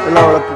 ಎಲ್ಲ ಒಳಕ್ಕೆ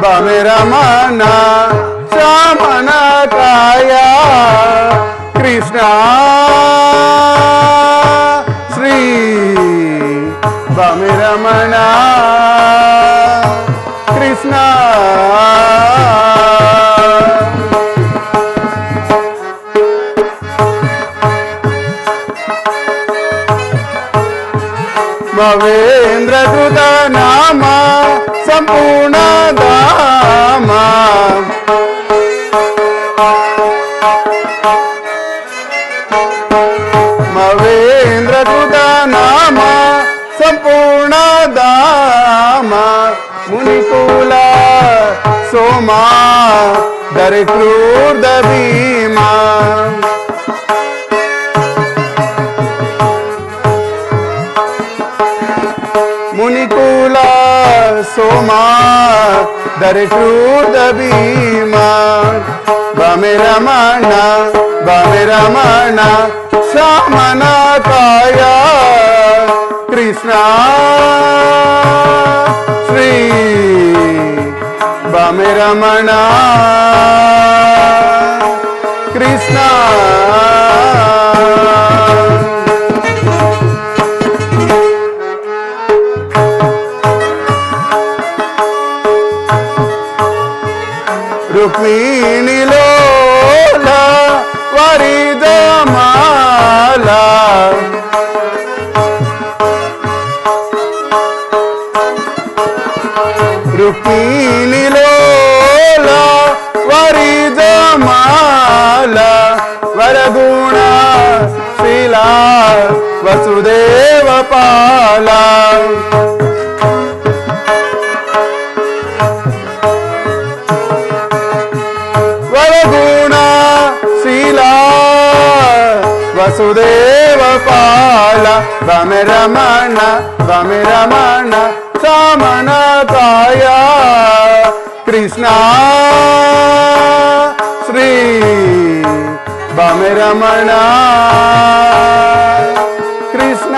ಬಾಮೆ ರಮಣ ಶ್ಯಾಮನ ಕಾಯ ಕೃಷ್ಣ ಶ್ರೀ ಬಾಮೆ ರಮಣ ಕೃಷ್ಣ ಭವೇಂದ್ರ ಧೃತ ನಾಮ ಸಂಪೂರ್ಣ ಧಾಮ ಭವೇಂದ್ರ ಧೃತ ನಾಮ ಸಂಪೂರ್ಣ ಧಾಮ ಮುನಿಕುಲ ಸೋಮಾ ದರಿಕ್ರೂರ್ಧ ಭೀಮಾ ಮುನಿಕುಲ ಸೋಮಾ ದರಿಕ್ರೂರ್ಧ ಭೀಮಾ ಬಾಮೆ ರಮಣ ಶ್ಯಾಮನ ಕಾಯ ಕೃಷ್ಣ ಶ್ರೀ ಬಾಮೆ ರಮಣ ಕೃಷ್ಣ ರುಕ್ಮಿಣಿ ಲೋಲ ವರಿದ ಮಾಲ ರುಕ್ಮಿಣಿ ಲೋಲ ವರಿದ ಮಾಲ ವರಗುಣ ಶೀಲಾ ವಸುದೇವ ಪಾಲ ವಸುದೇವ ಪಾಲ ಬಾಮೆ ರಮಣ ಶ್ಯಾಮನ ಕಾಯ ಕೃಷ್ಣ ಶ್ರೀ ಬಾಮೆ ರಮಣ ಕೃಷ್ಣ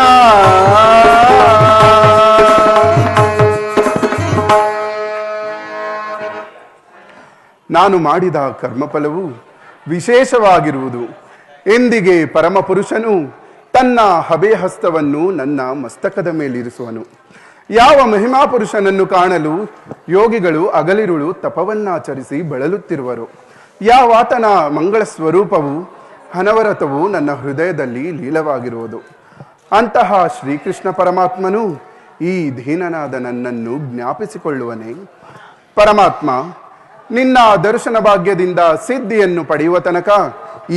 ನಾನು ಮಾಡಿದ ಕರ್ಮಫಲವು ವಿಶೇಷವಾಗಿರುವುದು. ಎಂದಿಗೆ ಪರಮಪುರುಷನು ತನ್ನ ಹಬೆಹಸ್ತವನ್ನು ನನ್ನ ಮಸ್ತಕದ ಮೇಲಿರಿಸುವನು. ಯಾವ ಮಹಿಮಾ ಪುರುಷನನ್ನು ಕಾಣಲು ಯೋಗಿಗಳು ಹಗಲಿರುಳು ತಪವನ್ನಾಚರಿಸಿ ಬಳಲುತ್ತಿರುವರು. ಯಾವಾತನ ಮಂಗಳ ಸ್ವರೂಪವು ಅನವರತವು ನನ್ನ ಹೃದಯದಲ್ಲಿ ಲೀಲವಾಗಿರುವುದು. ಅಂತಹ ಶ್ರೀಕೃಷ್ಣ ಪರಮಾತ್ಮನು ಈ ದೀನನಾದ ನನ್ನನ್ನು ಜ್ಞಾಪಿಸಿಕೊಳ್ಳುವನೇ. ಪರಮಾತ್ಮ, ನಿನ್ನ ದರ್ಶನ ಭಾಗ್ಯದಿಂದ ಸಿದ್ಧಿಯನ್ನು ಪಡೆಯುವ ತನಕ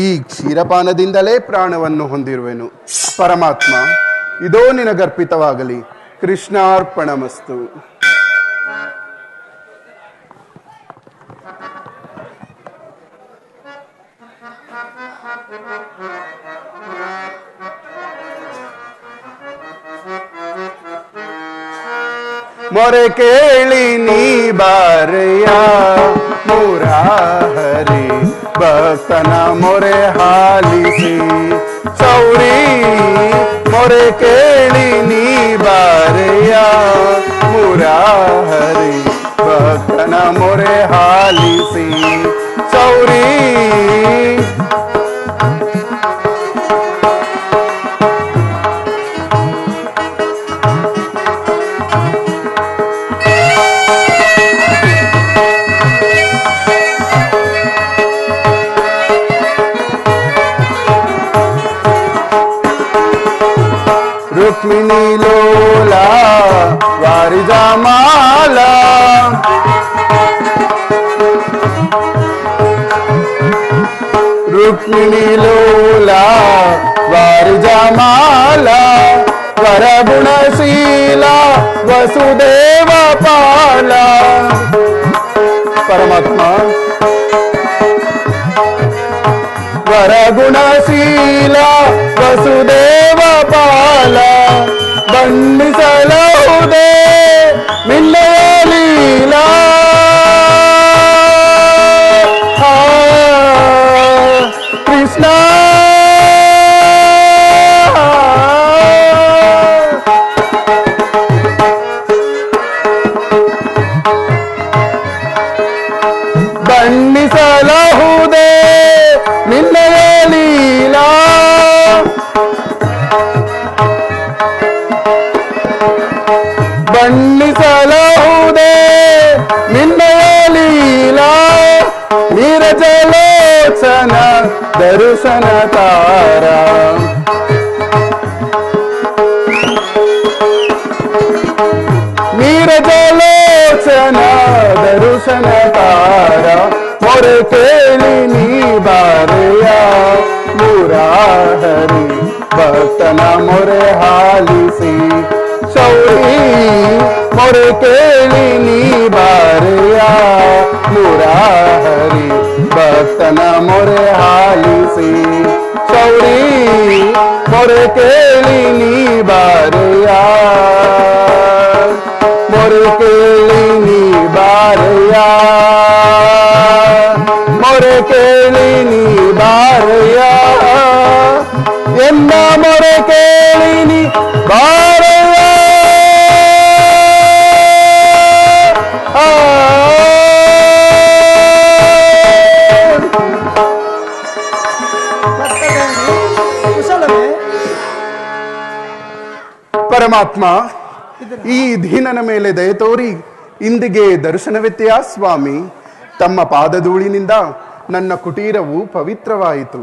ಈ ಕ್ಷೀರಪಾನದಿಂದಲೇ ಪ್ರಾಣವನ್ನು ಹೊಂದಿರುವೆನು. ಪರಮಾತ್ಮ, ಇದೋ ನಿನಗರ್ಪಿತವಾಗಲಿ. ಕೃಷ್ಣಾರ್ಪಣಮಸ್ತು. ಮೊರೆ ಕೇಳಿ ನೀ ಬಾರಯ್ಯ ಮುರಾಹರಿ, ಭಕ್ತನ ಮೊರೆ ಹಾಲಿಸಿ ಚೌರಿ. ಮೊರೆ ಕೇಳಿ ನೀ ಬಾರಯ್ಯ ಮುರಾಹರಿ, ಭಕ್ತನ ಮೊರೆ ಹಾಲಿಸಿ ಚೌರಿ. ರುಕ್ಮಿಣಿ ಲೋಲ ವಾರಿಜಾಮಾಲ ರುಕ್ಮಿಣಿ ಲೋಲ ವಾರಿಜಾಮಾಲ ವರಗುಣಶೀಲ ವಸುದೇವ ಪಾಲ ಪರಮಾತ್ಮ ವರಗುಣಶೀಲ ವಸುದೇವ ಪಾಲ ಬಣ್ಣಿಸಲಹುದೇ ನಿನ್ನಯ ಲೀಲಾ ಕೃಷ್ಣ ಬಣ್ಣಿಸಲಹುದೇ ನಿನ್ನಯ ಲೀಲಾ ಬಣ್ಣಿಸಲಹುದೇ ನಿನ್ನಯ ಲೀಲಾ ನೀರಜಲೋಚನ ದರ್ಶನ ತಾರ ನೀರಜಲೋಚನ ದರ್ಶನ ತಾರ ಮೊರೆ ಕೇಳಿ ನೀ ಬಾರೆಯ ಮುರಾಹರಿ ಭಕ್ತನ ಮೊರೆ ಹಾಲಿಸಿ ಶೌರಿ ಮೊರೆ ಕೇಳಿ ನೀ ಬಾರೆಯ ಮುರಾಹರಿ ಭಕ್ತನ ಮೊರೆ ಹಾಲಿಸಿ ಶೌರಿ ಮೊರೆ ಕೇಳಿ ನೀ ಬಾರೆಯ ಮೊರೆ ಕೇಳಿ ನೀ ಬಾರೆಯ ಮೊರೆ ಕೇಳಿ ನೀ ಬಾರೆಯ ಎನ್ನ ಮೊರೆ ಕೇಳಿ ನೀ ಬಾರೆಯ ಪರಮಾತ್ಮ ಈ ದೀನನ ಮೇಲೆ ದಯ ತೋರಿ ಇಂದಿಗೆ ದರ್ಶನವೆತ್ತೆಯಾ ಸ್ವಾಮಿ. ತಮ್ಮ ಪಾದಧೂಳಿನಿಂದ ನನ್ನ ಕುಟೀರವು ಪವಿತ್ರವಾಯಿತು.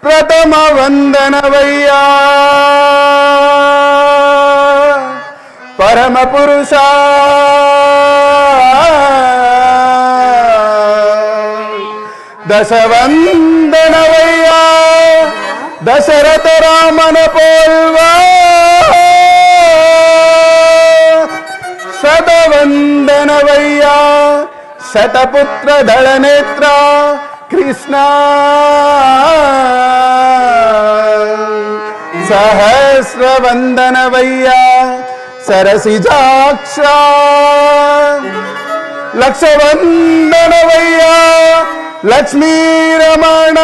ಪ್ರಥಮ ವಂದನವಯ್ಯ ಪರಮ ಪುರುಷ ದಶವಂದನವಯ್ಯ ದಶರಥ ರಾಮನ ಪೋಲ್ವ ಶತವಂದನವಯ್ಯ ಶತಪುತ್ರ ದಳನೇತ್ರ ಕೃಷ್ಣ ಸಹಸ್ರವಂದನವಯ್ಯ ಸರಸಿಜಾಕ್ಷ ಲಕ್ಷವಂದನವಯ್ಯ ಲಕ್ಷ್ಮೀ ರಮಣ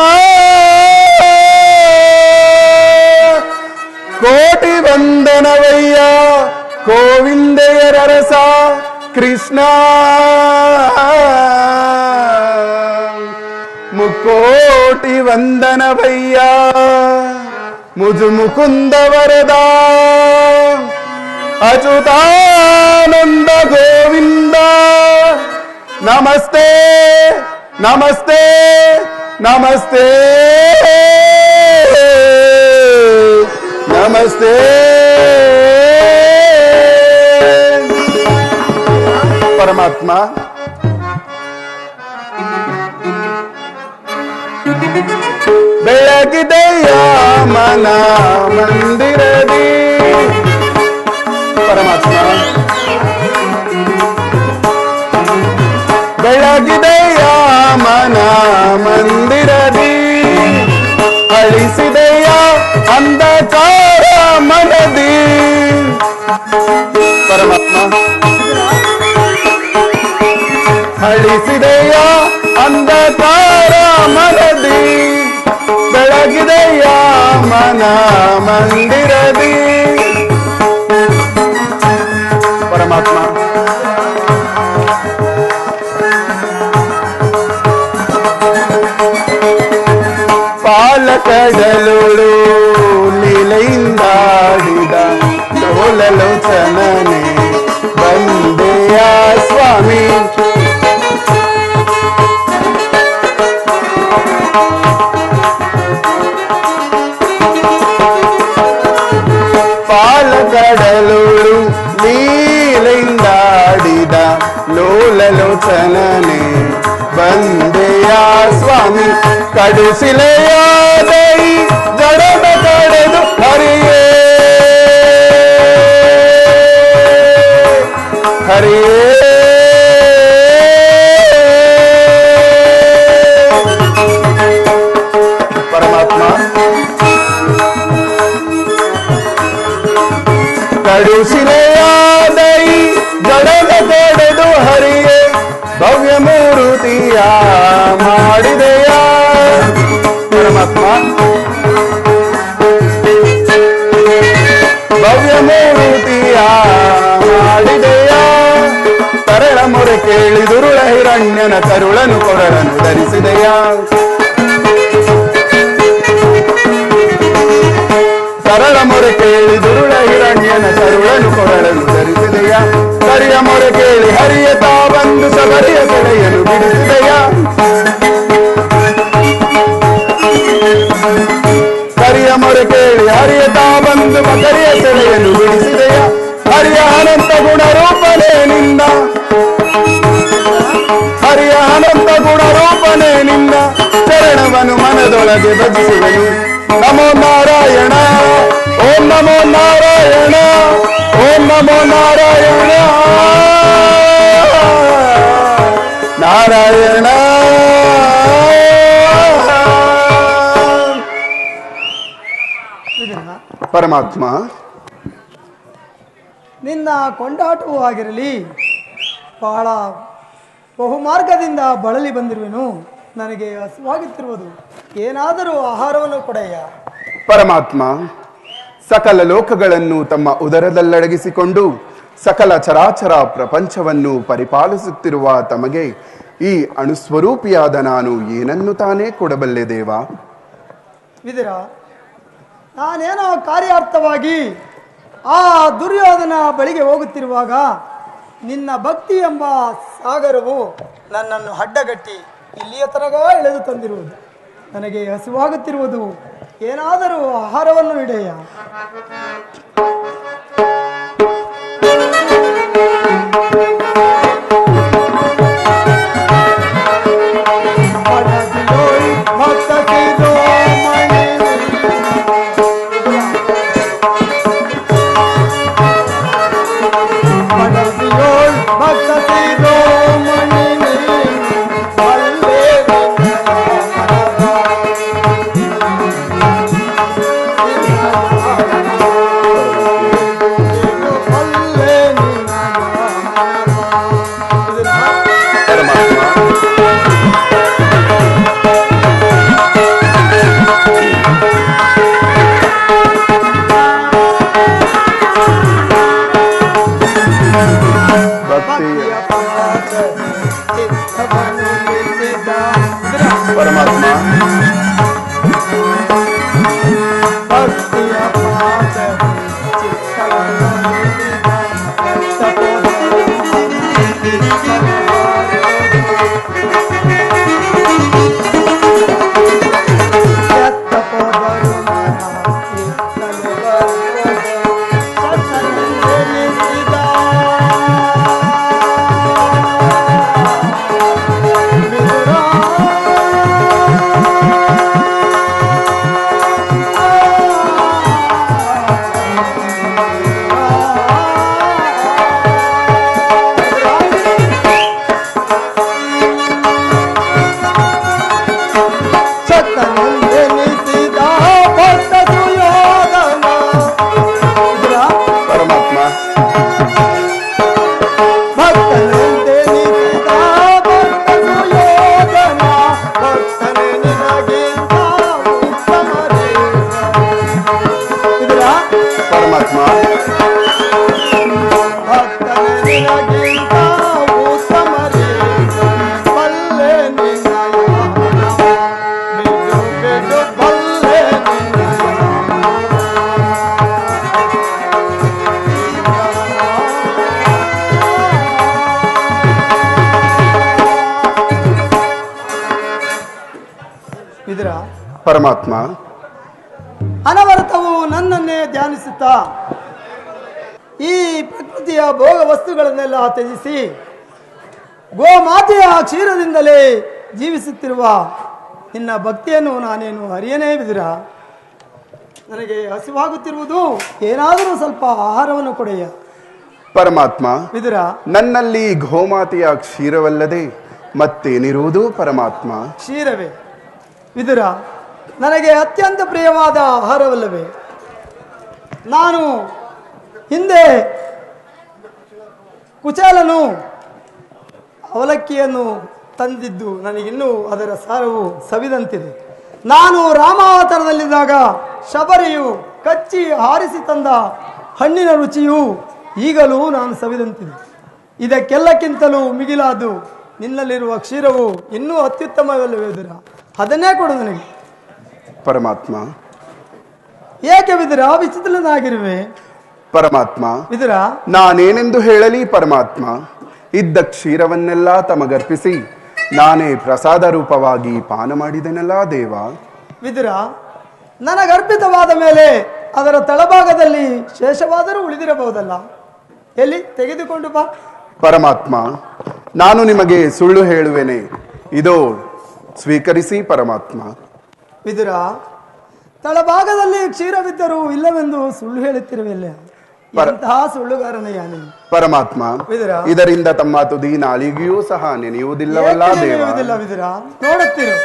ಕೋಟಿ ವಂದನವಯ್ಯ ಗೋವಿಂದೆಯರರಸ ಕೃಷ್ಣ ಮುಕೋಟಿ ವಂದನವಯ್ಯ ಮುಜು ಮುಕುಂದ ವರದ ಅಚ್ಯುತಾನಂದ ಗೋವಿಂದ ನಮಸ್ತೆ ನಮಸ್ತೆ ನಮಸ್ತೆ ನಮಸ್ತೆ ಪರಮಾತ್ಮ ಬೆಳಗಿದೆಯ ಮನ ಮಂದಿರದಿ ಪರಮಾತ್ಮ ಬೆಳಗಿದೆಯ ಮನ ಮಂದಿರದಿ ಅಳಿಸಿದೆಯ ಅಂಧಕಾರ ಮನದಿ ಪರಮಾತ್ಮ ಅಳಿಸಿದೆಯ ಅಂಧಕಾರ ಮನದಿ ಬೆಳಗಿದೆಯ ಮನ ಮಂದಿರದಿ ಪರಮಾತ್ಮ ಪಾಲಕಡಲುಳು ಲೀಲೆಯಿಂದಾಡಿದ ಡೋಲಲೋಚನನೆ ಬಂದೆಯ ಸ್ವಾಮಿ ಲೋಚನನೆ ಬಂದೆಯ ಸ್ವಾಮಿ ಕಡಿಸಿಲೆಯ ದೈ ಜಡದ ಕಡೆದು ಹರಿಯೇ ಹರಿಯೇ ಪರಮಾತ್ಮ ಕಡಿಸಿಲೆಯ ದೈ ಜಡದ ಕಡೆದು ಹರಿಯೇ ಭವ್ಯ ಮೂರುತಿಯ ಮಾಡಿದೆಯ ಪರಮಾತ್ಮ ಭವ್ಯ ಮೂರುತಿಯ ಮಾಡಿದೆಯ ತರಳ ಮೊರೆ ಕೇಳಿ ದುರುಳ ಹಿರಣ್ಯನ ಕರುಳನು ಕೊರಳನು ಧರಿಸಿದೆಯ ಸರಳ ಮೊರೆ ಕೇಳಿ ದುರುಳ ಹಿರಣ್ಯನ ಕರುಳನು ಕೊರಳನು ಧರಿಸಿದೆಯ ಕರಿಯ ಮೊರೆ ಕೇಳಿ ಹರಿಯ ತಾ ಬಂದು ಸಬರಿಯ ಸೆಳೆಯನು ಬಿಡಿಸಿದೆಯ ಕರಿಯ ಮೊರೆ ಕೇಳಿ ಹರಿಯ ತಾ ಬಂದು ಮಕರಿಯ ಸೆಳೆಯನು ಬಿಡಿಸಿದೆಯ ಹರಿಯ ಅನಂತ ಗುಣ ರೂಪನೇ ನಿನ್ನ ಹರಿಯ ಅನಂತ ಗುಣ ರೂಪನೇ ನಿನ್ನ ಚರಣವನು ಮನದೊಳಗೆ ಭಜಿಸುವೆನು ನಮೋ ನಾರಾಯಣ ಓಂ ನಮೋ ನಾರಾಯಣ ಓಂ ನಮೋ ನಾರಾಯಣ ನಾರಾಯಣ ಪರಮಾತ್ಮ ನಿನ್ನ ಕೊಂಡಾಟವೂ ಆಗಿರಲಿ, ಬಹಳ ಬಹುಮಾರ್ಗದಿಂದ ಬಳಲಿ ಬಂದಿರುವೆನು. ನನಗೆ ಹಸುವಾಗುತ್ತಿರುವುದು, ಏನಾದರೂ ಆಹಾರವನ್ನು ಕೊಡೆಯ. ಪರಮಾತ್ಮ ಸಕಲ ಲೋಕಗಳನ್ನು ತಮ್ಮ ಉದರದಲ್ಲಡಗಿಸಿಕೊಂಡು ಸಕಲ ಚರಾಚರ ಪ್ರಪಂಚವನ್ನು ಪರಿಪಾಲಿಸುತ್ತಿರುವ ತಮಗೆ ಈ ಅಣುಸ್ವರೂಪಿಯಾದ ನಾನು ಏನನ್ನು ತಾನೇ ಕೊಡಬಲ್ಲೆ ದೇವ? ವಿದುರ, ನಾನೇನೋ ಕಾರ್ಯಾರ್ಥವಾಗಿ ಆ ದುರ್ಯೋಧನ ಬಳಿಗೆ ಹೋಗುತ್ತಿರುವಾಗ ನಿನ್ನ ಭಕ್ತಿ ಎಂಬ ಸಾಗರವು ನನ್ನನ್ನು ಅಡ್ಡಗಟ್ಟಿ ಇಲ್ಲಿಯ ತನಕ ಎಳೆದು ತಂದಿರುವುದು. ನನಗೆ ಹಸುವಾಗುತ್ತಿರುವುದು, ಏನಾದರೂ ಆಹಾರವನ್ನು ಇಡೆಯ. ಪರಮಾತ್ಮ ಅನವರತವು ನನ್ನನ್ನೇ ಧ್ಯಾನಿಸುತ್ತಾ ಈ ಪ್ರಕೃತಿಯ ಭೋಗ ವಸ್ತುಗಳನ್ನೆಲ್ಲ ತ್ಯಜಿಸಿ ಗೋಮಾತೆಯ ಕ್ಷೀರದಿಂದಲೇ ಜೀವಿಸುತ್ತಿರುವ ನಿನ್ನ ಭಕ್ತಿಯನ್ನು ನಾನೇನು ಅರಿಯನೇ ಬಿದಿರ. ನನಗೆ ಹಸಿವಾಗುತ್ತಿರುವುದು, ಏನಾದರೂ ಸ್ವಲ್ಪ ಆಹಾರವನ್ನು ಕೊಡೆಯ. ಪರಮಾತ್ಮ, ವಿದುರ, ನನ್ನಲ್ಲಿ ಗೋಮಾತೆಯ ಕ್ಷೀರವಲ್ಲದೆ ಮತ್ತೇನಿರುವುದು ಪರಮಾತ್ಮ? ಕ್ಷೀರವೇ ವಿದುರ, ನನಗೆ ಅತ್ಯಂತ ಪ್ರಿಯವಾದ ಆಹಾರವಲ್ಲವೇ. ನಾನು ಹಿಂದೆ ಕುಚೇಲನು ಅವಲಕ್ಕಿಯನ್ನು ತಂದಿದ್ದು ನನಗಿನ್ನೂ ಅದರ ಸಾರವು ಸವಿದಂತಿದೆ. ನಾನು ರಾಮಾವತಾರದಲ್ಲಿದ್ದಾಗ ಶಬರಿಯು ಕಚ್ಚಿ ಆರಿಸಿ ತಂದ ಹಣ್ಣಿನ ರುಚಿಯು ಈಗಲೂ ನಾನು ಸವಿದಂತಿದೆ. ಇದಕ್ಕೆಲ್ಲಕ್ಕಿಂತಲೂ ಮಿಗಿಲಾದು ನಿನ್ನಲ್ಲಿರುವ ಕ್ಷೀರವು ಇನ್ನೂ ಅತ್ಯುತ್ತಮವಲ್ಲವೇ ವಿದುರ? ಅದನ್ನೇ ಕೊಡು ನನಗೆ. ಪರಮಾತ್ಮ, ಏಕೆ ವಿದುರ ವಿಚಿತ್ರನಾಗಿರುವೆ? ಪರಮಾತ್ಮ, ವಿದುರ, ನಾನೇನೆಂದು ಹೇಳಲಿ ಪರಮಾತ್ಮ? ಇದ್ದ ಕ್ಷೀರವನ್ನೆಲ್ಲ ತಮಗರ್ಪಿಸಿ ನಾನೇ ಪ್ರಸಾದ ರೂಪವಾಗಿ ಪಾನ ಮಾಡಿದೆನಲ್ಲ ದೇವ. ವಿದುರ, ನನಗರ್ಪಿತವಾದ ಮೇಲೆ ಅದರ ತಳಭಾಗದಲ್ಲಿ ಶೇಷವಾದರೂ ಉಳಿದಿರಬಹುದಲ್ಲ. ಎಲ್ಲಿ ತೆಗೆದುಕೊಂಡು ಬಾ. ಪರಮಾತ್ಮ, ನಾನು ನಿಮಗೆ ಸುಳ್ಳು ಹೇಳುವೆನೆ, ಇದೋ ಸ್ವೀಕರಿಸಿ ಪರಮಾತ್ಮ. ವಿದುರ, ತಳಭಾಗದಲ್ಲಿ ಕ್ಷೀರವಿದ್ದರೂ ಇಲ್ಲವೆಂದು ಸುಳ್ಳು ಹೇಳುತ್ತಿರುವಿಲ್ಲ. ಎಂತಹ ಸುಳ್ಳುಗಾರನಯ್ಯ ನೀನು. ಪರಮಾತ್ಮ, ವಿದುರ, ಇದರಿಂದ ತಮ್ಮ ತುದಿ ನಾಲಿಗೆಯೂ ಸಹ ನೆನೆಯುವುದಿಲ್ಲವಲ್ಲ ಏಕೆ ದೇವ? ನೆನೆಯುವುದಿಲ್ಲ ವಿದುರ? ನೋಡುತ್ತಿರು.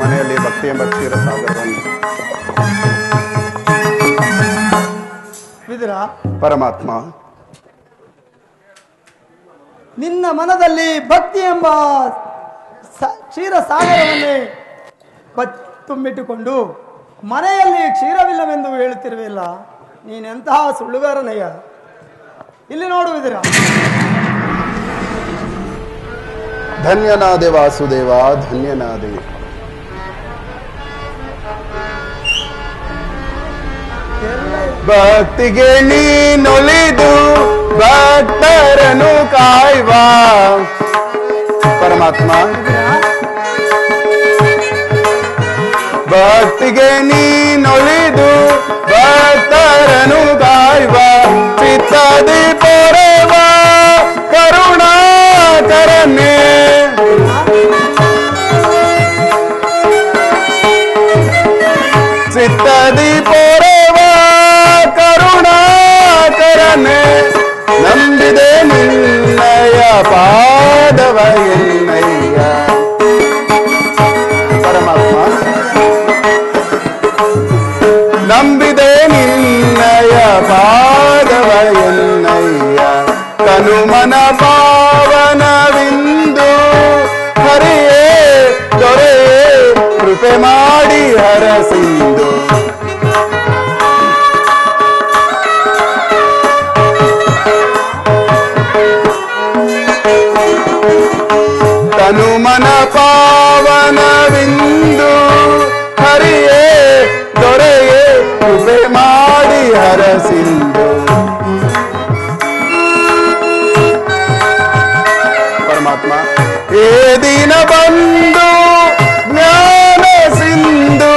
ಮನೆಯಲ್ಲಿ ಭಕ್ತಿ ಎಂಬ ಕ್ಷೀರ ಸಾಗರವನ್ನು. ವಿದುರ, ಪರಮಾತ್ಮ, ನಿನ್ನ ಮನದಲ್ಲಿ ಭಕ್ತಿ ಎಂಬ ಕ್ಷೀರ ಸಾಗರವನ್ನೇ ತುಂಬಿಟ್ಟುಕೊಂಡು ಮನೆಯಲ್ಲಿ ಕ್ಷೀರವಿಲ್ಲವೆಂದು ಹೇಳುತ್ತಿರುವೆಲ್ಲ. ನೀನೆಂತಹ ಸುಳ್ಳುಗಾರನಯ್ಯ. ಇಲ್ಲಿ ನೋಡುವುದಿರ. ಧನ್ಯನಾದೆ ವಾಸುದೇವ, ಧನ್ಯನಾದೆ. ಭಕ್ತಿಗೆ ನೀನೊಲಿದು ಭಕ್ತರನ್ನು ಕಾಯ್ವ. ಪರಮಾತ್ಮ, ಭಕ್ತಿಗೆ ನೀನೊಲಿದು ಭಕ್ತರನ್ನು ಕಾಯ್ವ. ಚಿತ್ತದಿ ಪೊರೆವ ಕರುಣಾಕರನೇ. ಚಿತ್ತದಿ ಪೊರೆವ ಕರುಣಾಕರನೇ. ನಂಬಿದೆ ನಿನ್ನಯ ಪಾದವ ಎನ್ನಯ್ಯ. ಪರಮಾತ್ಮ, ನಂಬಿದೆ ನಿನ್ನಯ ಪಾದವ ಎನ್ನಯ್ಯ. ತನುಮನ ಪಾವನವಿಂದು ಹರಿಯೇ ದೊರೆಯೇ ಕೃಪೆ ಮಾಡಿ ಹರಸಿಂದು. ತನುಮನ ಪಾವನವಿಂದು ಹರಿಯೇ ದೊರೆಯೇ ಕೃಪೆ ಮಾಡಿ ಹರಸಿಂದು. ಪರಮಾತ್ಮ, ಏ ದಿನ ಬಂದು ಜ್ಞಾನ ಸಿಂಧು.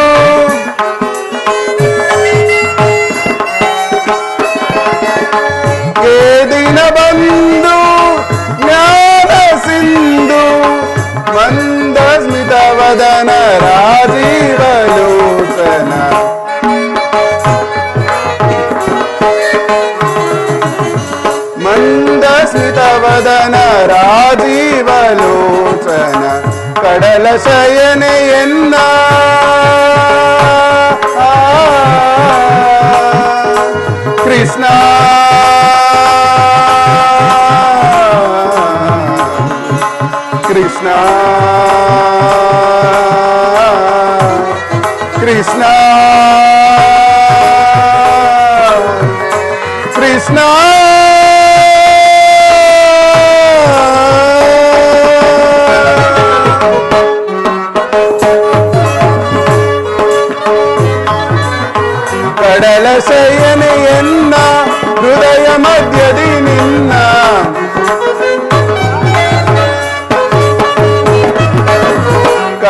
ಏ ದಿನ ಬಂದು ಜ್ಞಾನ ಸಿಂಧು. ಮಂದ ಸ್ಮಿತ ವದನ ರಾಜೀವಲೋಚನ. ಮಂದ ಸ್ಮಿತ ವದನ ರಾಜೀವಲೋಚನ. ಕಡಲ ಶಯನೆಯನ್ನ ಕೃಷ್ಣ. ಕೃಷ್ಣ ಕೃಷ್ಣ ಕೃಷ್ಣ. ಕಡಲ ಶಯನೆಯನ್ನ ಹೃದಯ ಮಧ್ಯದಿ ನಿನ್ನ.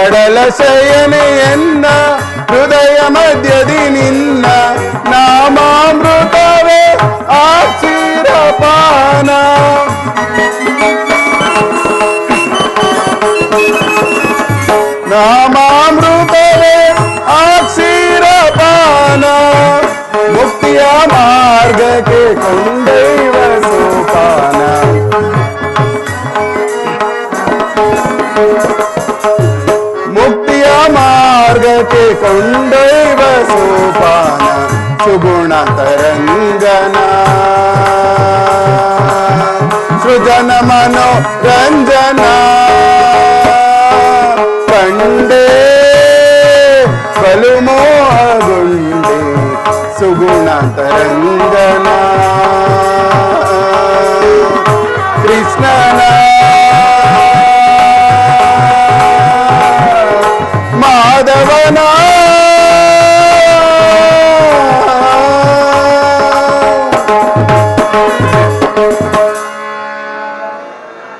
ಕಡಲ ಶಯನೆಯನ್ನ ಹೃದಯ ಮಧ್ಯದಿ ನಿನ್ನ ನಾಮಾಮೃತವೇ ಆ ಕ್ಷೀರಪಾನ ನಾಮಾಮೃತವೇ ಆ ಕ್ಷೀರಪಾನ ಮುಕ್ತಿಯ ಮಾರ್ಗಕ್ಕೆ ಕೊಂಡೊಯ್ವ ಸೋಪಾನ ಮುಕ್ತಿಯ ಮಾರ್ಗಕ್ಕೆ ಕೊಂಡೊಯ್ವ ಸೋಪಾನ ಸುಗುಣ ತರಂಗನ ಸೃಜನ ಮನೋರಂಜನ ಕಂಡೇ ಬಲು ಮೋಹಗೊಂಡೆ ಸುಗುಣ ತರಂಗನ ಕೃಷ್ಣನ ಮಾಧವನ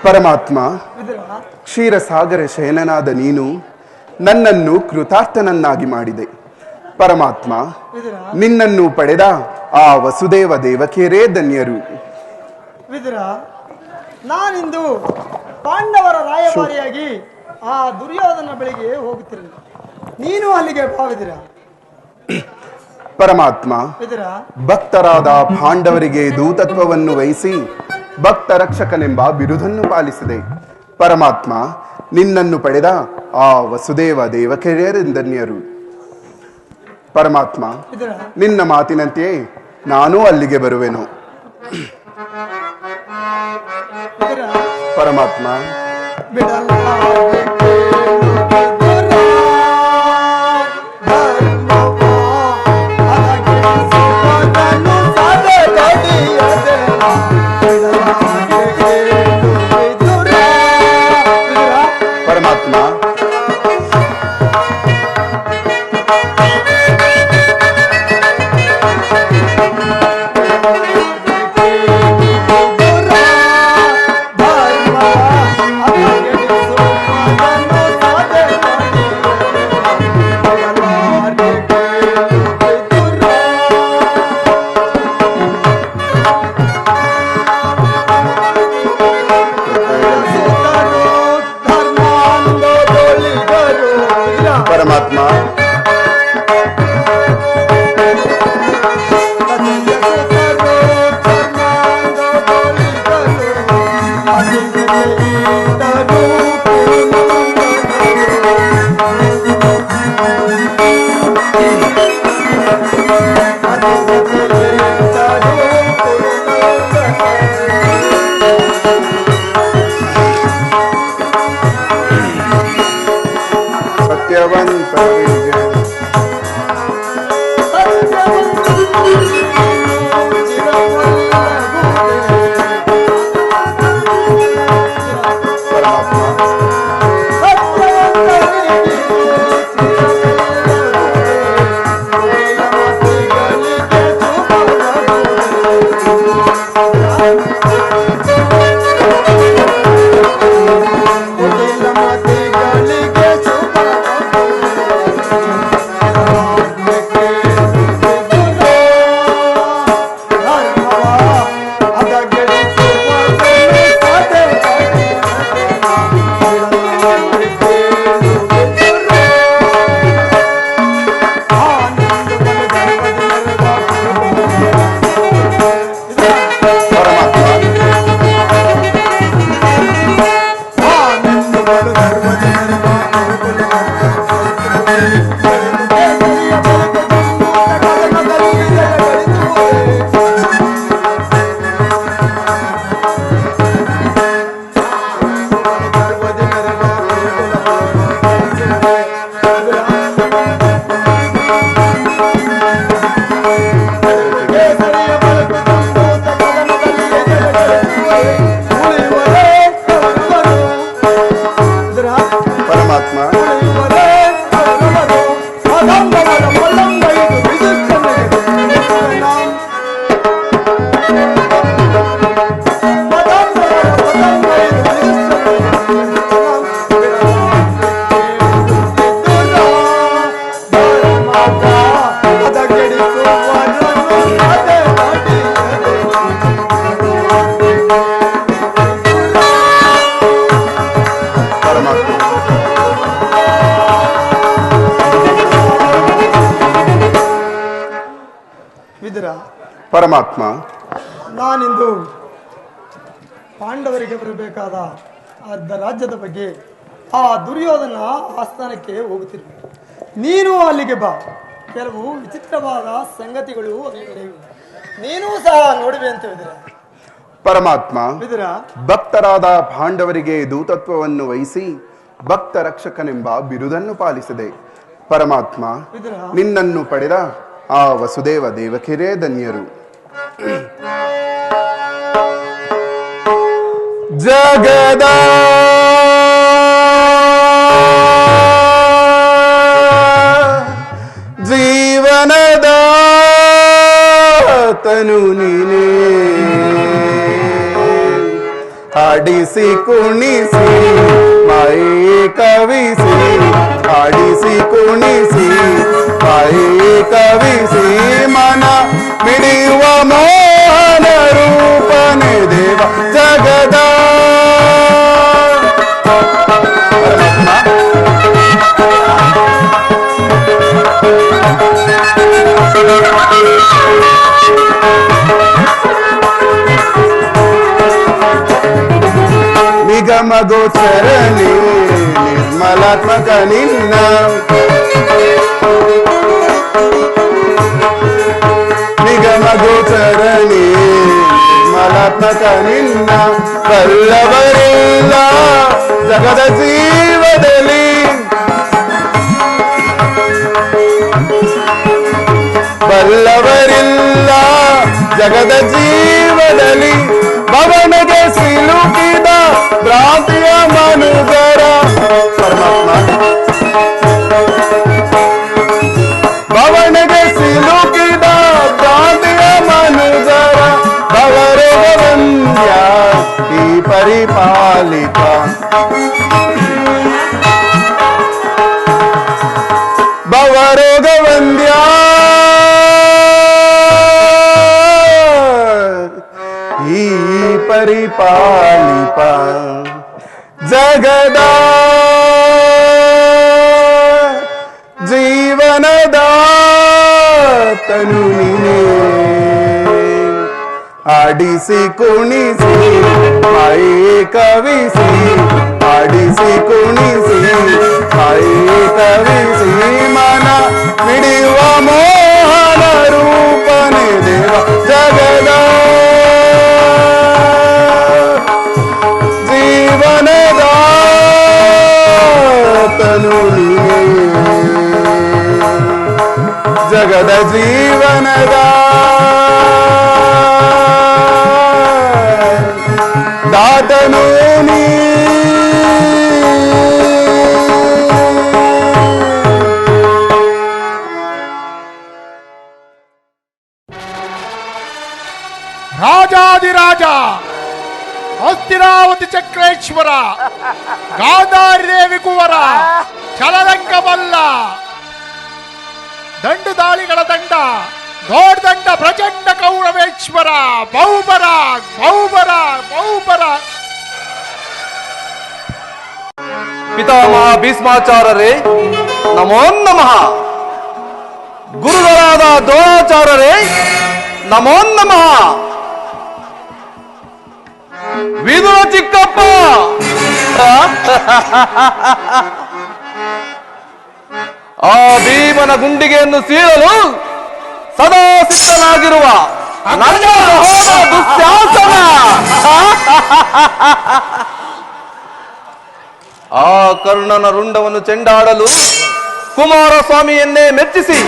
ಪರಮಾತ್ಮ ಕ್ಷೀರಸಾಗರ ಶಯನನಾದ ನೀನು ನನ್ನನ್ನು ಕೃತಾರ್ಥನನ್ನಾಗಿ ಮಾಡಿದೆ. ಪರಮಾತ್ಮ, ನಿನ್ನನ್ನು ಪಡೆದ ಆ ವಸುದೇವ ದೇವಕಿಯರೇ ಧನ್ಯರು. ವಿದುರ, ನಾನಿಂದು ಪಾಂಡವರ ರಾಯಭಾರಿಯಾಗಿ ಆ ದುರ್ಯೋಧನ ಬಳಿಗೆ ಹೋಗುತ್ತಿರಲಿಲ್ಲ. ನೀನು ಅಲ್ಲಿಗೆ ಭಾವಿದಿರ. ಪರಮಾತ್ಮ, ಭಕ್ತರಾದ ಪಾಂಡವರಿಗೆ ದೂತತ್ವವನ್ನು ವಹಿಸಿ ಭಕ್ತ ರಕ್ಷಕನೆಂಬ ಬಿರುದನ್ನು ಪಾಲಿಸಿದೆ. ಪರಮಾತ್ಮ, ನಿನ್ನನ್ನು ಪಡೆದ ಆ ವಸುದೇವ ದೇವಕಿಯರೆಂದನ್ಯರು. ಪರಮಾತ್ಮ, ನಿನ್ನ ಮಾತಿನಂತೆಯೇ ನಾನು ಅಲ್ಲಿಗೆ ಬರುವೆನು. ಪರಮಾತ್ಮ, ಪರಮಾತ್ಮ ವಿದುರ, ಪರಮಾತ್ಮ, ನಾನಿಂದು ಪಾಂಡವರಿಗೆ ಬರಬೇಕಾದ ಅರ್ಧ ರಾಜ್ಯದ ಬಗ್ಗೆ ಆ ದುರ್ಯೋಧನ ಆಸ್ಥಾನಕ್ಕೆ ಹೋಗುತ್ತಿರುವೆ. ನೀನು ಅಲ್ಲಿಗೆ ಬಾ. ಕೆಲವು ವಿಚಿತ್ರವಾದ ಸಂಗತಿಗಳು ಅಲ್ಲಿ ನಡೆಯುವೆ. ನೀನೂ ಸಹ ನೋಡುವೆ ಅಂತ ವಿದುರ. ಪರಮಾತ್ಮ, ವಿದುರ, ಭಕ್ತರಾದ ಪಾಂಡವರಿಗೆ ದೂತತ್ವವನ್ನು ವಹಿಸಿ ಭಕ್ತ ರಕ್ಷಕನೆಂಬ ಬಿರುದನ್ನು ಪಾಲಿಸಿದೆ. ಪರಮಾತ್ಮ, ವಿದುರ, ನಿನ್ನನ್ನು ಪಡೆದ ಆ ವಸುದೇವ ದೇವಕಿರೇ ಧನ್ಯರು. ಜಗದ ಜೀವನದ ತನು ನೀನೇ, ಹಾಡಿಸಿ ಕುಣಿಸಿ ಮಾಯೆ ಕವಿಸಿ, ಹಾಡಿಸಿ ಕುಣಿಸಿ ಮಾಯೆ ಕವಿಸಿ, ಮನ ಮಿಡಿಯುವ ಮೋಹನ ರೂಪನೆ ದೇವ ಜಗದ. ನಿಗಮ ಗೋಚರನೆ ನಿರ್ಮಲಾತ್ಮಕ ನಿನ್ನ, ನಿಗಮ ಗೋಚರನೆ ನಿರ್ಮಲಾತ್ಮಕ ನಿನ್ನ, ಬಲ್ಲವರಿಲ್ಲ ಜಗದ ಜೀವದಲ್ಲಿ, ಬಲ್ಲವರಿಲ್ಲ ಜಗದ ಜೀವದಲ್ಲಿ, ಭವನಗೆ ಸಿಲುಕಿದ ಭ್ರಾಂತಿಯ ಮನುಜರ. ಪರಮಾತ್ಮ, ಭವನಗೆ ಸಿಲುಕಿದ ಭ್ರಾಂತಿಯ ಮನುಜರ, ಭವರೋಗವಂದ್ಯ ಈ ಪರಿಪಾಲಿತ, ಭವರೋಗವಂದ್ಯ ಈ ಪರಿಪಾಲಿಪ, ಜಗದ ಜೀವನದ ತನು ನೀನೇ, ಆಡಿಸಿ ಕುಣಿಸಿ ಮಾಯೆ ಕವಿಸಿ, ಆಡಿಸಿ ಕುಣಿಸಿ ಮಾಯೆ ಕವಿಸಿ, ಮನ ಮಿಡಿಯುವ ಮೋಹನ ರೂಪನೆ ದೇವ ಜಗದ ಜೀವನದ ತನು ನೀನೇ, ಜಗದ ಜೀವನದ ದಾತನು ನೀ. ರಾಜಾದಿರಾಜ ಹಸ್ತಿನಾವತಿ ಚಕ್ರೇಶ್ವರ ಗಾಂಧಾರಿ ದೇವಿ ಕುವರ ಚಲರಂಗಮಲ್ಲ ದಂಡು ದಾಳಿಗಳ ದಂಡ ದೊಡ್ಡ ಪ್ರಚಂಡ ಕೌರವೇಶ್ವರ ಬಹುಬರ ಬಹುಬರ ಬಹುಬರ. ಪಿತಾಮಹ ಭೀಷ್ಮಾಚಾರ್ಯರೇ ನಮೋ ನಮಃ. ಗುರುಗಳಾದ ದ್ರೋಣಾಚಾರ್ಯರೇ ನಮೋ ನಮಃ. ವಿದುರ ಚಿಕ್ಕಪ್ಪ ಆ ಭೀಮನ ಗುಂಡಿಗೆಯನ್ನು ಸೀಳಲು ಸದಾ ಸಿದ್ಧನಾಗಿರುವ ನನ್ನ ಸಹೋದರ ದುಶ್ಯಾಸನ ಆ ಕರ್ಣನ ರುಂಡವನ್ನು ಚೆಂಡಾಡಲು ಕುಮಾರಸ್ವಾಮಿಯನ್ನೇ ಮೆಚ್ಚಿಸಿ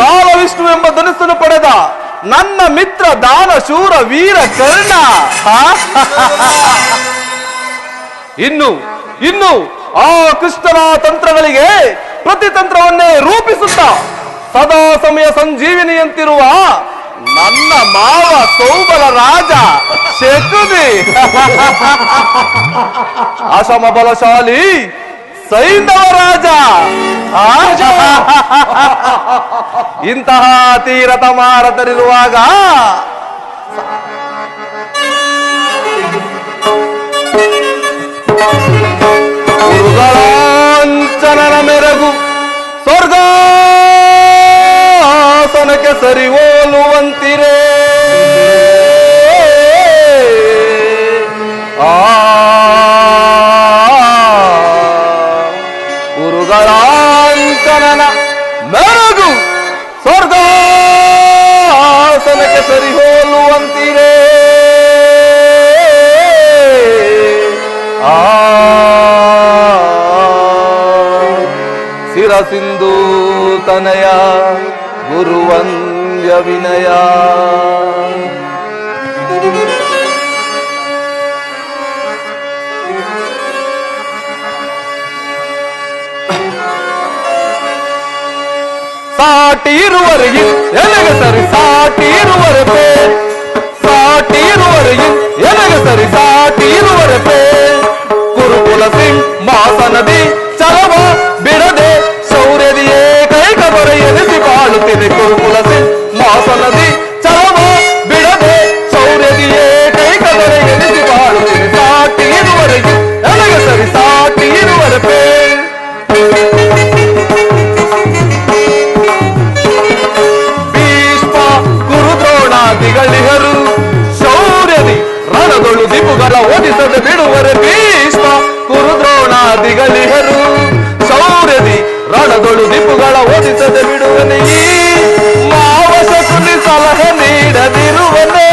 ಕಾಲವಿಷ್ಣು ಎಂಬ ಧನುಸ್ಸನ್ನು ಪಡೆದ ನನ್ನ ಮಿತ್ರ ದಾನ ಶೂರ ವೀರ ಕರ್ಣ. ಇನ್ನು ಆ ಕೃಷ್ಣನ ತಂತ್ರಗಳಿಗೆ ಪ್ರತಿತಂತ್ರವನ್ನೇ ರೂಪಿಸುತ್ತಾ ಸದಾ ಸಮಯ ಸಂಜೀವಿನಿಯಂತಿರುವ ನನ್ನ ಮಾವ ಸೌಬಲ ರಾಜ ಶಕುನಿ, ಅಸಮ ಬಲಶಾಲಿ ಸೈಂಧವ ರಾಜ, ಇಂತಹ ತೀರಥ ಮಾರತರಿರುವಾಗ ಗುರುಗಳಾಂಚನನ ಮೆರಗು ಸ್ವರ್ಗಾಸನಕ್ಕೆ ಸರಿ ಹೋಲುವಂತೆ ಕ್ಷೀರ ಸಿಂಧು ತನಯ ಗುರುವಂದ್ಯ ವಿನಯ. ಸಾಟಿ ಇರುವರೆಗೆ ಎಲೆಗೆ ಸರಿ ಸಾಟಿ ಇರುವರೆ ಸಾಟಿ ಇರುವರೆಗೆ ಎಲೆಗೆ ಸರಿ ಸಾಟಿ ಇರುವರೆ ಕುರುಕುಲ ಸಿಂಗ್ ಮಾಸ ನದಿ ಚಲವ ಬಿಡದೆ ಶೌರ್ಯದಿಯೇ ಕೈಕ ದೊರೆ ಎನಿಸಿ ಬಾಳುತ್ತಿದೆ. ಕುರುಕುಲ ಸಿಂಗ್ ಮಾಸ ನದಿ ಚಲವ ಬಿಡದೆ ಶೌರ್ಯದಿಯೇ ಕೈಕ ದೊರೆ ಎನಿಸಿ ಬಾಳುತ್ತಿದೆ. ಸಾಟಿ ಇರುವರೆಗೆ ಎಲೆಗೆ ಸರಿ ಸಾಟಿ ಇರುವರೆ ಗಳಿಹರು ಶೌರ್ಯದಿ ರಣದೊಳು ದಿಪುಗಳ ಓದಿಸದೆ ಬಿಡುವರೆ. ಭೀಷ್ಮ ಕುರುದ್ರೋಣಾದಿಗಳಿಹರು ಶೌರ್ಯದಿ ರಣದೊಳು ದಿಪುಗಳ ಓದಿಸದೆ ಬಿಡುವನೆ. ಈ ಮಾವಶಕುನಿ ಸಲಹೆ ನೀಡದಿರುವನೆ.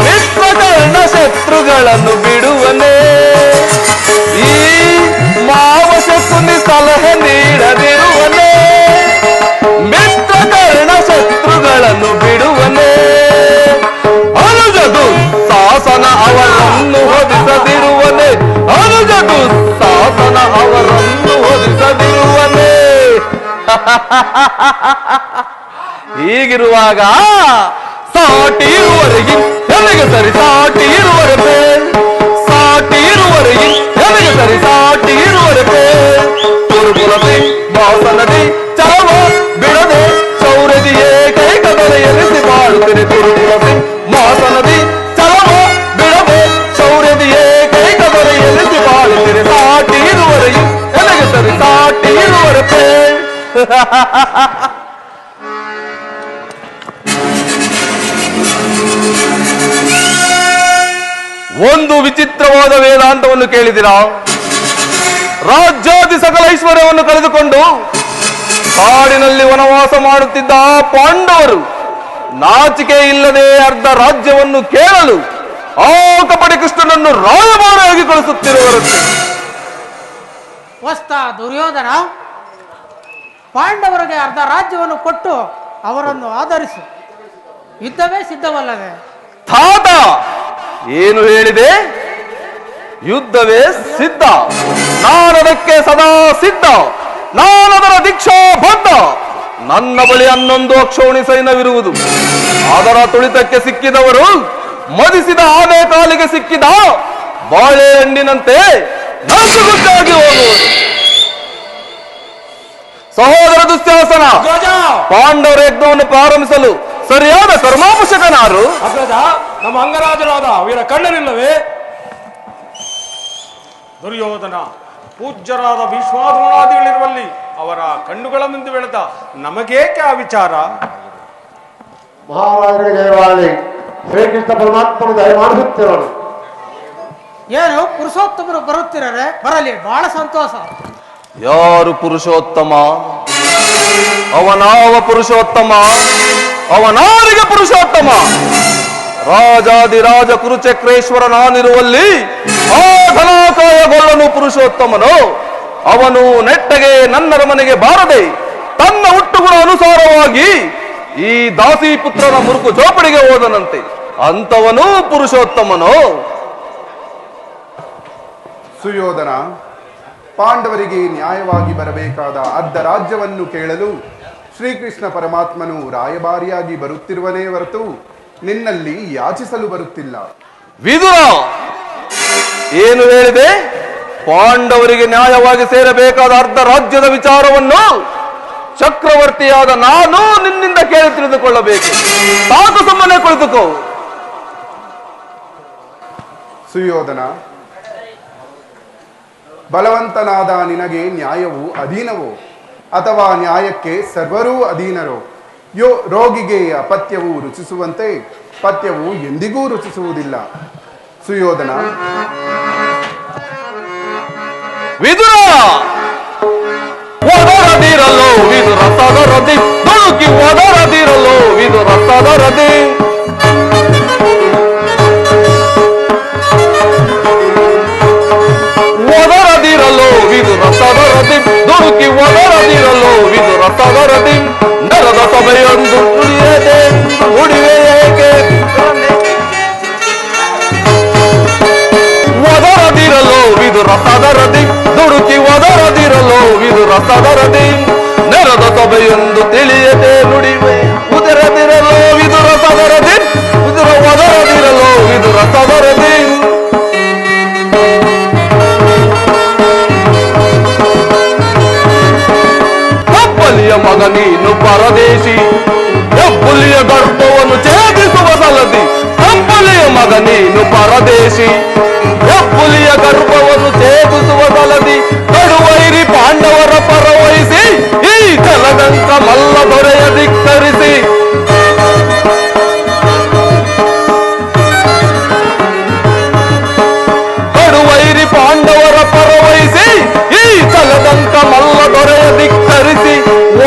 ವಿಶ್ವಕರ್ಣ ಶತ್ರುಗಳನ್ನು ಬಿಡುವನೆ. ಈ ಮಾವಶಕುನಿ ಸಲಹೆ ನೀಡದಿರುವನೆ. ಮಿತ್ರಕರ್ಣ ಶತ್ರುಗಳನ್ನು ಬಿಡುವನೆ. ಅನುಜದು ಶಾಸನ ಅವರನ್ನು ಹೊದಿಸದಿರುವನೆ. ಅನುಜದು ಶಾಸನ ಅವರನ್ನು ಹೊದಿಸದಿರುವನೆ. ಹೀಗಿರುವಾಗ ಸಾಟಿ ಇರುವರೆಗೆ ಎಲೆಗೆ ಸರಿ ಸಾಟಿ ಇರುವರೆ ಸಾಟಿ ಇರುವರೆಗೆ ಎಲೆಗೆ ಸರಿ ಸಾಟಿ ಇರುವರೆ ಕುರುಕುಲ ಸಿಂಗ್ ಮಾಸ ನದಿ ಚಲವ ಬಿಡದೆ ಶೌರ್ಯದಿಯೇ ಕೈಕ ದೊರೆ ಎನಿಸಿ ಬಾಳುತ್ತಿದೆ. ಕುರುಕುಲ ಸಿಂಗ್ ಮಾಸ ನದಿ ಚಲವ ಬಿಡದೆ ಶೌರ್ಯದಿಯೇ ಕೈಕ ದೊರೆ ಎನಿಸಿ ಬಾಳುತ್ತಿದೆ. ಸಾಟಿ ಇರುವರೆಗೆ ಎಲೆಗೆ ಸರಿ ಸಾಟಿ ಇರುವರೆ ಒಂದು ವಿಚಿತ್ರವಾದ ವೇದಾಂತವನ್ನು ಕೇಳಿದಿರಾ? ರಾಜ್ಯಾದಿ ಸಕಲ ಐಶ್ವರ್ಯವನ್ನು ಕಳೆದುಕೊಂಡು ಕಾಡಿನಲ್ಲಿ ವನವಾಸ ಮಾಡುತ್ತಿದ್ದ ಪಾಂಡವರು ನಾಚಿಕೆ ಇಲ್ಲದೆ ಅರ್ಧ ರಾಜ್ಯವನ್ನು ಕೇಳಲು ಆ ಕಪಟಿ ಕೃಷ್ಣನನ್ನು ರಾಯಭಾರಿಯಾಗಿ ಕಳಿಸುತ್ತಿರುವರಂತೆ. ವಸ್ತ ದುರ್ಯೋಧನ, ಪಾಂಡವರಿಗೆ ಅರ್ಧ ರಾಜ್ಯವನ್ನು ಕೊಟ್ಟು ಅವರನ್ನು ಆಧರಿಸು. ಯುದ್ಧವೇ ಸಿದ್ಧವಲ್ಲವೇ? ತಾತ ಏನು ಹೇಳಿದೆ? ಯುದ್ಧವೇ ಸಿದ್ಧ. ನಾನದಕ್ಕೆ ಸದಾ ಸಿದ್ಧ. ನಾನದರ ದೀಕ್ಷಾ ಬದ್ಧ. ನನ್ನ ಬಳಿ 11 ಅಕ್ಷೋಣಿ ಸೈನ್ಯವಿರುವುದು. ಅದರ ತುಳಿತಕ್ಕೆ ಸಿಕ್ಕಿದವರು ಮದಿಸಿದ ಆನೆ ಕಾಲಿಗೆ ಸಿಕ್ಕಿದ ಬಾಳೆಹಣ್ಣಿನಂತೆ ನಸುಗುದ್ದಾಗಿ ಹೋಗುವುದು. ಸಹೋದರ ದುಶ್ಯಾಸನ, ಪಾಂಡವರ ಯಜ್ಞವನ್ನು ಪ್ರಾರಂಭಿಸಲು ಸರಿಯಾದ ಕರ್ಮಾಪೋಷಕನಾರು? ಅಗ್ರಜ, ನಮ್ಮ ಅಂಗರಾಜರಾದ ವೀರ ಕಣ್ಣನಿಲ್ಲವೇ? ದುರ್ಯೋಧನ, ಪೂಜ್ಯರಾದ ಭೀಷ್ಮಾದ್ರೋಣಾದಿಗಳಿರುವಲ್ಲಿ ಅವರ ಕಣ್ಣುಗಳ ಮುಂದೆ ಬೆಳೆದ ನಮಗೇಕೆ ಆ ವಿಚಾರ? ಮಹಾರಾಜರಿಗೆ ಜಯವಾಗಲಿ. ಶ್ರೀಕೃಷ್ಣ ಪರಮಾತ್ಮನು ದಯ ಮಾಡಿಸುತ್ತಿರೋನು. ಏನು ಪುರುಷೋತ್ತಮರು ಬರುತ್ತಿರರೆ? ಬರಲಿ, ಬಹಳ ಸಂತೋಷ. ಯಾರು ಪುರುಷೋತ್ತಮ? ಅವನಾವ ಪುರುಷೋತ್ತಮ? ಅವನಾರಿಗೆ ಪುರುಷೋತ್ತಮ? ರಾಜಾದಿರಾಜ ಕುರುಚಕ್ರೇಶ್ವರ ನಾನಿರುವಲ್ಲಿ ಆ ಧನಾಕಾಯಗೊಳ್ಳನು ಪುರುಷೋತ್ತಮನು. ಅವನು ನೆಟ್ಟಗೆ ನನ್ನರ ಮನೆಗೆ ಬಾರದೆ ತನ್ನ ಹುಟ್ಟುಗುಣ ಅನುಸಾರವಾಗಿ ಈ ದಾಸಿ ಪುತ್ರನ ಮುರುಕು ಜೋಪಡಿಗೆ ಹೋದನಂತೆ. ಅಂತವನು ಪುರುಷೋತ್ತಮನು. ಸುಯೋಧನ, ಪಾಂಡವರಿಗೆ ನ್ಯಾಯವಾಗಿ ಬರಬೇಕಾದ ಅರ್ಧ ರಾಜ್ಯವನ್ನು ಕೇಳಲು ಶ್ರೀಕೃಷ್ಣ ಪರಮಾತ್ಮನು ರಾಯಭಾರಿಯಾಗಿ ಬರುತ್ತಿರುವನೇ ಹೊರತು ನಿನ್ನಲ್ಲಿ ಯಾಚಿಸಲು ಬರುತ್ತಿಲ್ಲ. ವಿದುರ, ಏನು ಹೇಳಿದೆ? ಪಾಂಡವರಿಗೆ ನ್ಯಾಯವಾಗಿ ಸೇರಬೇಕಾದ ಅರ್ಧ ರಾಜ್ಯದ ವಿಚಾರವನ್ನು ಚಕ್ರವರ್ತಿಯಾದ ನಾನು ನಿನ್ನಿಂದ ಕೇಳಿ ತಿಳಿದುಕೊಳ್ಳಬೇಕು. ಸಾಕು, ಸುಮ್ಮನೆ ಕುಳಿತುಕೋ. ಸುಯೋಧನ, ಬಲವಂತನಾದ ನಿನಗೆ ನ್ಯಾಯವು ಅಧೀನವೋ ಅಥವಾ ನ್ಯಾಯಕ್ಕೆ ಸರ್ವರೂ ಅಧೀನರೋ? ರೋಗಿಗೆ ಅಪತ್ಯವು ರುಚಿಸುವಂತೆ ಪಥ್ಯವು ಎಂದಿಗೂ ರುಚಿಸುವುದಿಲ್ಲ. ಸುಯೋಧನ, ವಿದುರ, ಒದರದಿರಲು ವಿದುರ ಸದರದಿ ದುಡುಕಿ ಒದರದಿರಲು ವಿದುರ ಸದರದಿ ಒದರದಿರಲು ವಿದುರ ಸದರದಿ ದುಡುಕಿ ದುಡುಕಿ ಒದರದಿರಲು ವಿದುರ ಸದರದಿ ನೆಲದ ಸಭೆಯೊಂದು ಉಳಿಯದೆ ಉಳಿವೆ ಏಕೆ ಒದರದಿರಲು ವಿದುರ ಸದರದಿ ದುಡುಕಿ ಒದರದಿರಲು ವಿದುರ ಸದರದಿ ನೆಲದ ಸಭೆಯೊಂದು ತಿಳಿಯದೆ ನುಡಿವೆ ಉದರದಿರಲು ವಿದುರ ಸದರದಿ ವಿದುರ ಒದರದಿರಲು ವಿದುರ ಸದರದಿ ಹೆಬ್ಬಲಿಯ ಮಗ ನೀನು ಪರದೇಶಿ ಹೆಬ್ಬುಲಿಯ ಗರ್ಭವನ್ನು ಛೇದಿಸುವ ಸಲದಿ ಹೆಬ್ಬಲಿಯ ಮಗ ನೀನು ಪರದೇಶಿ ಹೆಬ್ಬುಲಿಯ ಗರ್ಭವನ್ನು ಛೇದಿಸುವ ಸಲದಿ ಕಡುವೈರಿ ಪಾಂಡವರ ಪರವಹಿಸಿ ಈ ಜಲದಂಕ ಮಲ್ಲ ದೊರೆಯ ಧಿಕ್ಕರಿಸಿ ಕಡುವೈರಿ ಪಾಂಡವರ ಪರವಹಿಸಿ ಈ ಜಲದಂಕ ಮಲ್ಲ ದೊರೆಯ ಧಿಕ್ಕರಿಸಿ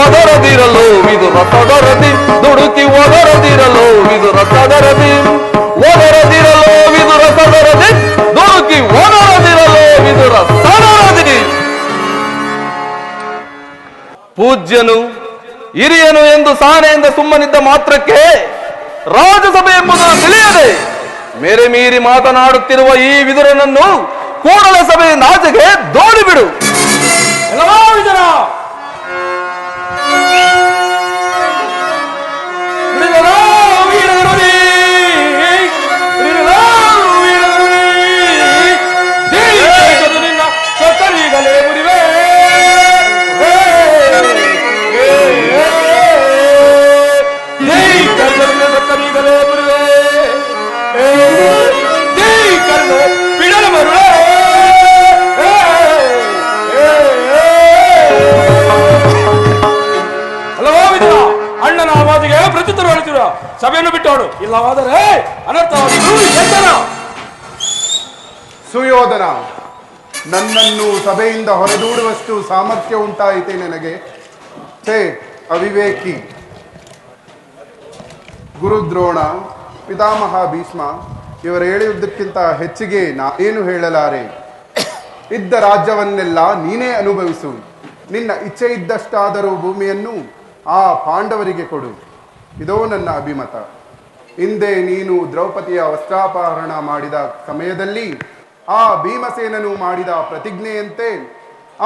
ಒದರದಿರಲು ವಿದುರ ಸದರದಿ ದುಡುಕಿ ಒದರದಿರಲು ವಿದುರ ಸದರದಿ ಒದರದಿರಲು ವಿದುರ ಸದರದಿ ದುಡುಕಿ ಒದರದಿರಲು ವಿದುರ ಸದರದಿ. ಪೂಜ್ಯನು ಹಿರಿಯನು ಎಂದು ಸಾನೆಯಿಂದ ಸುಮ್ಮನಿದ್ದ ಮಾತ್ರಕ್ಕೆ ರಾಜಸಭೆ ಎಂಬುದನ್ನು ತಿಳಿಯದೆ ಮೇರೆ ಮೀರಿ ಮಾತನಾಡುತ್ತಿರುವ ಈ ವಿದುರನನ್ನು ಕೂಡಲೇ ಸಭೆಯಿಂದ ಆಚೆಗೆ ದೋಡಿಬಿಡು. ಅಣ್ಣನ ಆವಾಜಿಗೆ ಪ್ರತ್ಯುತ್ತರ ಹೇಳ್ತೀರ ಸಭೆಯನ್ನು ಬಿಟ್ಟೋಡು, ಇಲ್ಲವಾದರೆ ಅನರ್ಥ. ಸುಯೋಧನ, ನನ್ನನ್ನು ಸಭೆಯಿಂದ ಹೊರದೂಡುವಷ್ಟು ಸಾಮರ್ಥ್ಯ ಉಂಟಾಯಿತೆ ನಿನಗೆ? ಛೇ ಅವಿವೇಕಿ. ಗುರುದ್ರೋಣ, ಪಿತಾಮಹ ಭೀಷ್ಮ ಇವರು ಹೇಳಿರುವುದಕ್ಕಿಂತ ಹೆಚ್ಚಿಗೆ ಏನು ಹೇಳಲಾರೆ. ಇದ್ದ ರಾಜ್ಯವನ್ನೆಲ್ಲ ನೀನೇ ಅನುಭವಿಸು. ನಿನ್ನ ಇಚ್ಛೆ ಇದ್ದಷ್ಟಾದರೂ ಭೂಮಿಯನ್ನು ಆ ಪಾಂಡವರಿಗೆ ಕೊಡು. ಇದೋ ನನ್ನ ಅಭಿಮತ. ಹಿಂದೆ ನೀನು ದ್ರೌಪದಿಯ ವಸ್ತ್ರಾಪಹರಣ ಮಾಡಿದ ಸಮಯದಲ್ಲಿ ಆ ಭೀಮಸೇನನು ಮಾಡಿದ ಪ್ರತಿಜ್ಞೆಯಂತೆ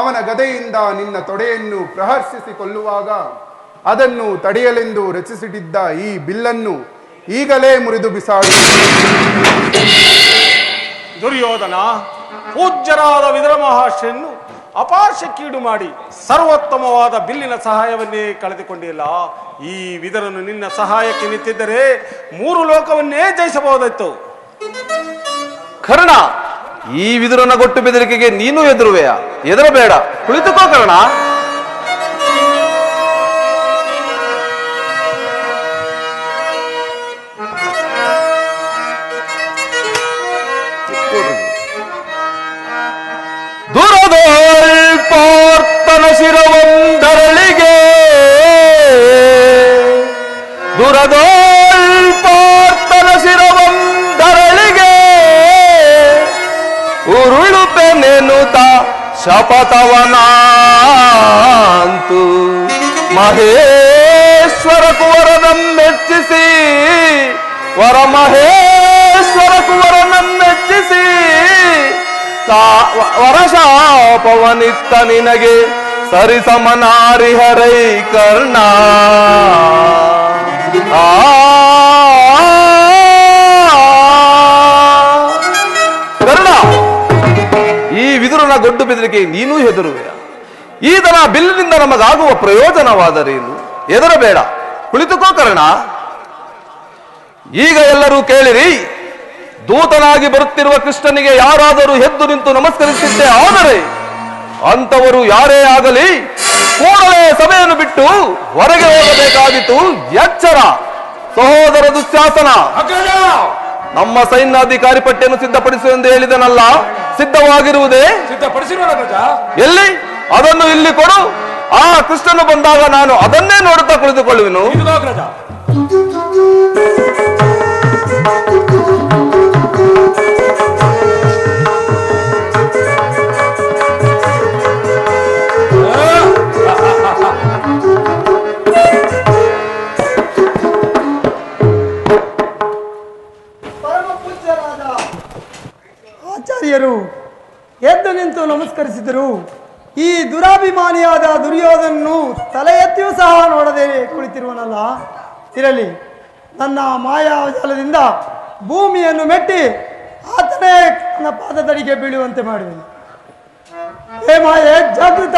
ಅವನ ಗದೆಯಿಂದ ನಿನ್ನ ತೊಡೆಯನ್ನು ಪ್ರಹರ್ಷಿಸಿ ಕೊಲ್ಲುವಾಗ ಅದನ್ನು ತಡೆಯಲೆಂದು ರಚಿಸಿಟ್ಟಿದ್ದ ಈ ಬಿಲ್ಲನ್ನು ಈಗಲೇ ಮುರಿದು ಬಿಸಾಡು. ದುರ್ಯೋಧನ, ಪೂಜ್ಯರಾದ ವಿದುರ ಮಹರ್ಷಿಯನ್ನು ಅಪಾಶಕ್ಕೀಡು ಮಾಡಿ ಸರ್ವೋತ್ತಮವಾದ ಬಿಲ್ಲಿನ ಸಹಾಯವನ್ನೇ ಕಳೆದುಕೊಂಡಿಲ್ಲ. ಈ ವಿದುರನು ನಿನ್ನ ಸಹಾಯಕ್ಕೆ ನಿಂತಿದ್ದರೆ 3 ಲೋಕವನ್ನೇ ಜಯಿಸಬಹುದಿತ್ತು. ಕರ್ಣ, ಈ ವಿದುರನ ಗೊಟ್ಟು ಬೆದರಿಕೆಗೆ ನೀನು ಎದುರುವೆಯ? ಎದುರಬೇಡ, ಕುಳಿತುಕೋ ಕರ್ಣ. ದುರದೋಳ್ಪಾರ್ತನ ಶಿರವೊಂದರಳಿಗೆ ದುರದೋಳ್ಪಾರ್ತನ ಶಿರವೊಂದರಳಿಗೆ ಉರುಳುಪೆನೆನುತ ಶಪಥವನಾಂತು ಮಹೇಶ್ವರ ಕುವರನನ್ನೆಚ್ಚಿಸಿ ವರ ಮಹೇಶ್ವರ ಕುವರನನ್ನೆಚ್ಚಿಸಿ ವರಶಾಪವನಿತ್ತ ನಿನಗೆ ಸರಿಸಮನಾರಿಹರೈ ಕರ್ಣ. ಕರ್ಣ, ಈ ವಿದುರನ ಗೊಡ್ಡು ಬೆದರಿಕೆ ನೀನೂ ಹೆದರುವೆಯ? ಈತನ ಬಿಲ್ಲಿನಿಂದ ನಮಗಾಗುವ ಪ್ರಯೋಜನವಾದರೇನು? ಹೆದರಬೇಡ, ಕುಳಿತುಕೋ ಕರ್ಣ. ಈಗ ಎಲ್ಲರೂ ಕೇಳಿರಿ. ದೂತನಾಗಿ ಬರುತ್ತಿರುವ ಕೃಷ್ಣನಿಗೆ ಯಾರಾದರೂ ಎದ್ದು ನಿಂತು ನಮಸ್ಕರಿಸಿದ್ದೇ ಆದರೆ ಅಂತವರು ಯಾರೇ ಆಗಲಿ ಕೂಡಲೇ ಸಭೆಯನ್ನು ಬಿಟ್ಟು ಹೊರಗೆ ಹೋಗಬೇಕಾಗಿತ್ತು. ಎಚ್ಚರ ಸಹೋದರ ದುಶ್ಯಾಸನ, ನಮ್ಮ ಸೈನ್ಯಾಧಿಕಾರಿ ಪಟ್ಟಿಯನ್ನು ಸಿದ್ಧಪಡಿಸು ಎಂದು ಹೇಳಿದನಲ್ಲ, ಸಿದ್ಧವಾಗಿರುವುದೇ? ಎಲ್ಲಿ? ಅದನ್ನು ಇಲ್ಲಿ ಕೊಡು. ಆ ಕೃಷ್ಣನು ಬಂದಾಗ ನಾನು ಅದನ್ನೇ ನೋಡುತ್ತಾ ಕುಳಿತುಕೊಳ್ಳುವೆನು. ನಿನ್ನನ್ನು ನಮಸ್ಕರಿಸಿದರು. ಈ ದುರಾಭಿಮಾನಿಯಾದ ದುರ್ಯೋಧನನ್ನು ತಲೆ ಎತ್ತಿಯೂ ಸಹ ನೋಡದೆ ಕುಳಿತಿರುವನಲ್ಲ. ಇರಲಿ, ನನ್ನ ಮಾಯಾಜಾಲದಿಂದ ಭೂಮಿಯನ್ನು ಮೆಟ್ಟಿ ಆತನೇ ನನ್ನ ಪಾದದಡಿಗೆ ಬೀಳುವಂತೆ ಮಾಡುವೆ. ಹೇ ಮಾಯೆ, ಜಾಗೃತ.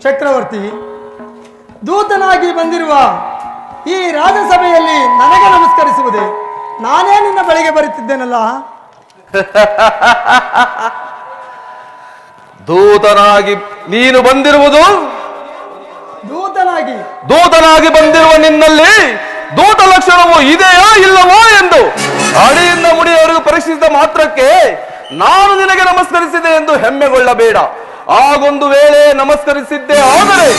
ಚಕ್ರವರ್ತಿ, ದೂತನಾಗಿ ಬಂದಿರುವ ಈ ರಾಜಸಭೆಯಲ್ಲಿ ನನಗೆ ನಮಸ್ಕರಿಸುವುದೇ? ನಾನೇ ನಿನ್ನ ಬಳಿಗೆ ಬರುತ್ತಿದ್ದೇನಲ್ಲ. ದೂತನಾಗಿ ನೀನು ಬಂದಿರುವುದು? ದೂತನಾಗಿ ಬಂದಿರುವ ನಿನ್ನಲ್ಲಿ ದೂತ ಲಕ್ಷಣವು ಇದೆಯಾ ಇಲ್ಲವೋ ಎಂದು ಅಡಿಯಿಂದ ಮುಡಿಯವರೆಗೂ ಪರೀಕ್ಷಿಸಿದ ಮಾತ್ರಕ್ಕೆ ನಾನು ನಿನಗೆ ನಮಸ್ಕರಿಸಿದೆ ಎಂದು ಹೆಮ್ಮೆಗೊಳ್ಳಬೇಡ. ಆಗೊಂದು ವೇಳೆ ನಮಸ್ಕರಿಸಿದ್ದೆ ಆದರೆ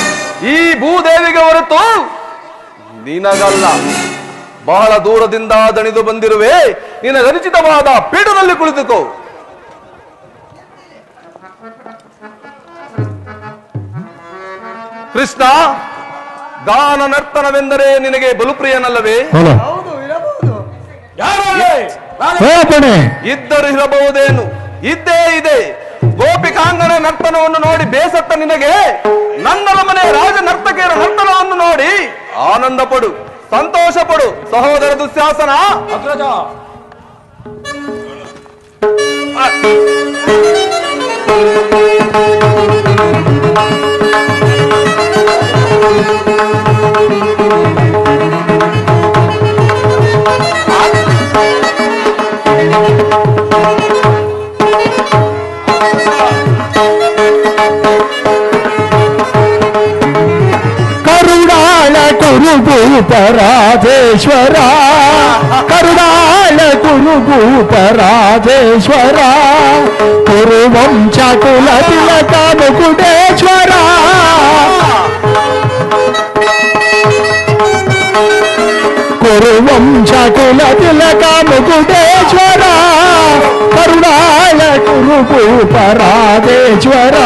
ಈ ಭೂದೇವಿಗೆ ಹೊರತು ನಿನಗಲ್ಲ. ಬಹಳ ದೂರದಿಂದ ದಣಿದು ಬಂದಿರುವೆ, ನಿನಗರಿಚಿತವಾದ ಪೀಠದಲ್ಲಿ ಕುಳಿತುಕೋ. ಕೃಷ್ಣ, ಗಾನ ನರ್ತನವೆಂದರೆ ನಿನಗೆ ಬಲುಪ್ರಿಯನಲ್ಲವೇ? ಹೌದು, ಇರಬಹುದು. ಇದ್ದರೂ ಇರಬಹುದೇನು? ಇದ್ದೇ ಇದೆ. ಗೋಪಿಕಾಂಗನ ನರ್ತನವನ್ನು ನೋಡಿ ಬೇಸತ್ತ ನಿನಗೆ ನನ್ನ ಮನೆ ರಾಜ ನರ್ತಕಿಯರ ನರ್ತನವನ್ನು ನೋಡಿ ಆನಂದ ಪಡು, ಸಂತೋಷ ಪಡು. ಸಹೋದರ ದುಶ್ಯಾಸನ, ಅಗ್ರಜ. ರಾಜೇಶ್ವರ ಕರುಣಾಳ ಕುರುಭೂತ ರಾಜೇಶ್ವರ ಕುರುವಂಶ ಕುಲ ತಿಲಕ ಮುಕುಟೇಶ್ವರ ಕುರುವಂಶ ಕುಲ ತಿಲಕ ಮುಕುಟೇಶ್ವರ ಕರುಣಾಳ ಕುರುಭೂತ ರಾಜೇಶ್ವರ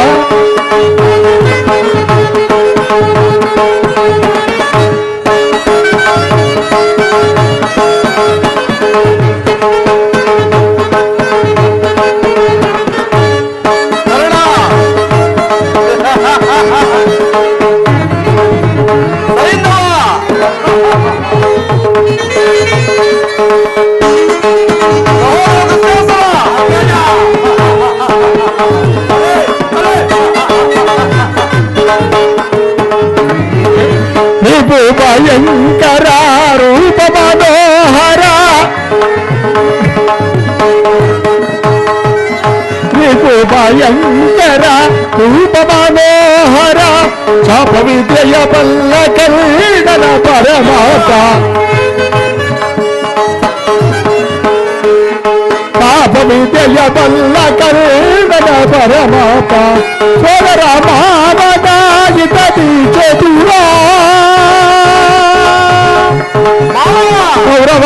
ಭಯಂಕರ ರೂಪ ಮನೋಹರ ಭಯಂಕರ ರೂಪ ಮನೋಹರ ಚಾಪ ವಿದ್ಯೆಯ ಬಲ್ಲ ಕನ್ನಡನ ಪರಮಾತ ಪಾಪ ವಿದ್ಯೆಯ ಬಲ್ಲ ಕನ್ನಡನ ಪರಮಾತ ಸೋದರ ಮಾವನಾಗಿದ್ದಿ ಚತುರ ಗೌರವ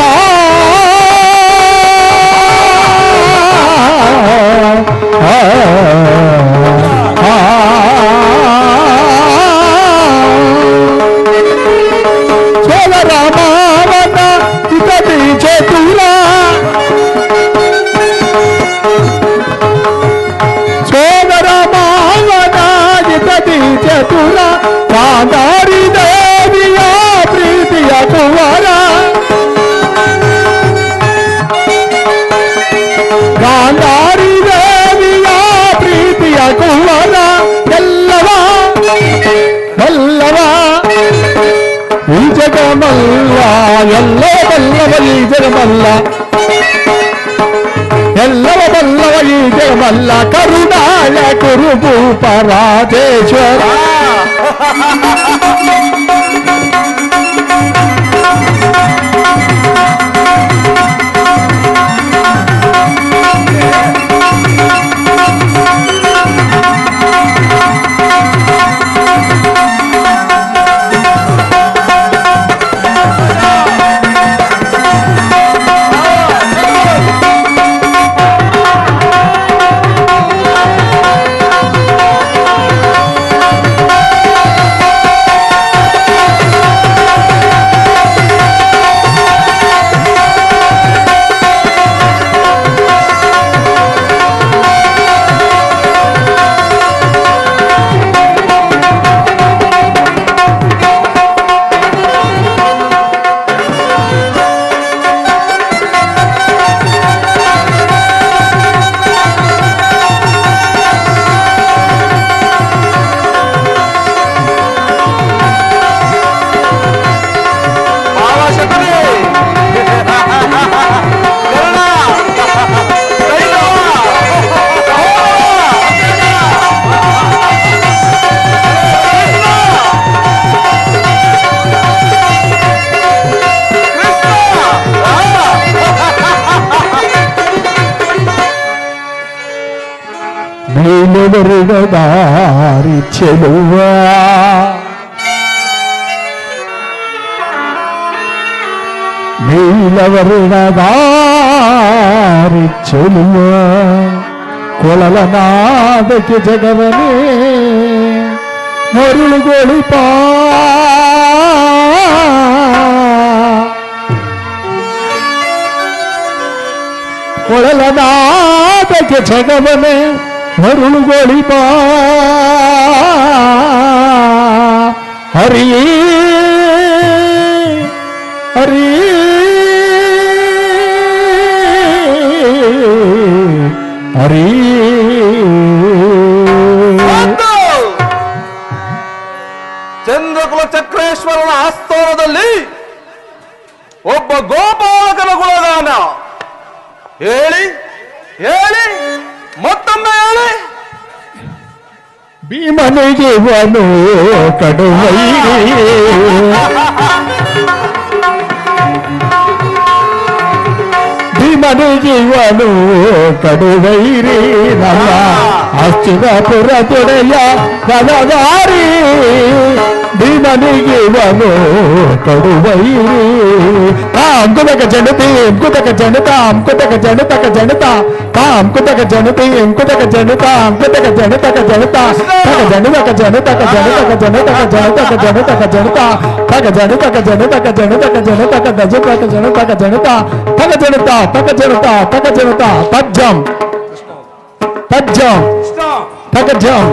ಸೋದರ ಮಾವನ ಇತದಿ ಚತುರ ಸೋದರ ಮಾವನ ಇತದಿ ಚತುರ ಗಾಂಧಾರಿ ದೇವಿಯ ಪ್ರೀತಿಯ ಕುವರ ಗಾಂಧಾರಿ ದೇವಿಯ ಪ್ರೀತಿಯ ಕುವರ ಎಲ್ಲವ ಎಲ್ಲವ ಈ ಜಗಮಲ್ಲ ಎಲ್ಲೋ ಬಲ್ಲವ ಈ ಜಗಮಲ್ಲ ಎಲ್ಲವ ಬಲ್ಲವ ಈ ಜಗಮಲ್ಲ ಕರುಣಾಳ ಕುರುಭೂಪ ರಾಜೇಶ್ವರ ನೀಲವರ್ಣದಾರಿ ಚೆಲುವ ನೀಲವರ್ಣದಾರಿ ಚೆಲುವ ಕೊಳಲನಾದಕ್ಕೆ ಜಗವನೇ ಮರುಳುಗೊಳಿಪ ಕೊಳಲನಾದಕ್ಕೆ ಜಗವನೇ ಮರುಳುಗೊಳಿಪ ಹರಿ ಹರಿ ಹರಿ ಚಂದ್ರಕುಲ ಚಕ್ರೇಶ್ವರನ ಆಸ್ಥಾನದಲ್ಲಿ ಒಬ್ಬ ಗೋಪಾಲಕನ ಗುಣಗಾನ ಹೇಳಿ ಹೇಳಿ ಮತ್ತೊಮ್ಮೆ ಹೇಳಿ. ಭೀಮನಿಗೆ ಇವನು ಕಡುವೈರಿ ಭೀಮನಿಗೆ ಇವನು ಕಡುವೈರಿ ನಮ್ಮ ಅಸ್ಥಿರಪುರ ತೊಡೆಯ ಕಲವಾರಿ ಭೀಮನಿಗೆ ಇವನು ಕಡುವೈರಿ ಅಂಕುತಕ ಜನತೆ ಅಂಕುತಕ ಜನತ ಅಂಕುತಕ ಜನತಕ ಜನತ ಅಂಕುತಕ ಜನತೆ ಅಂಕುತಕ ಜನತ ಅಂಕುತಕ ಜನತಕ ಜನತ ತಕ ಜನತಕ ಜನತಕ ಜನತಕ ಜನತಕ ಜನತಕ ಜನತಕ ಜನತ ತಕ ಜನತಕ ಜನತಕ ಜನತಕ ಜನತಕ ದಜತಕ ಜನತಕ ಜನತ ತಕ ಜನತ ತಕ ಜನತ ತಕ ಜನತ ತಜ್ಜಂ ತಜ್ಜಂ ತಕಜಂ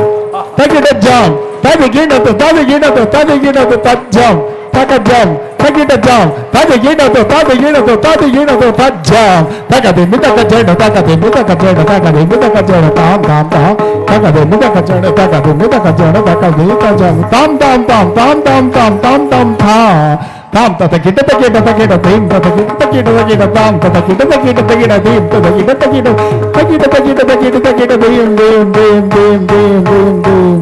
ತಗಿಡಜಂ ತದಿಗಿಡದು ತದಿಗಿಡದು ತದಿಗಿಡದು ತಜ್ಜಂ ತಕಜಂ ತಗಿಡಜಂ ತದಿಗಿಡದು ತದಿಗಿಡದು ತದಿಗಿಡದು ತಜ್ಜಂ ತಕದಿಮ್ಮಿ ತಕಜಡ ತಕದಿಮ್ಮಿ ತಕಜಡ ತಕದಿಮ್ಮಿ ತಕಜಡ ತಾಂ ತಾಂ ತಾಂ ತಕದಿಮ್ಮಿ ತಕಜಡ ತಕದಿಮ್ಮಿ ತಕಜಡ ತಕದಿಮ್ಮಿ ತಕಜಡ ತಾಂ ತಾಂ ತಾಂ ತಾಂ ತಾಂ ತಾಂ ತಾಂ ತಾಂ ಥಾ ತಾಂ ತತಕಿಡ ತಕಿಡ ತಕಿಡ ತೈಂ ತತಕಿಡ ತಕಿಡ ತಕಿಡ ತಾಂ ತತಕಿಡ ತಕಿಡ ತಕಿಡ ತೈಂ ತತಕಿಡ ತಕಿಡ ತಕಿಡ ತಕಿಡ ತಕಿಡ ತಕಿಡ ತೈಂ ದೇಂ ದೇಂ ದೇಂ ದೇಂ ದೇಂ ದೇಂ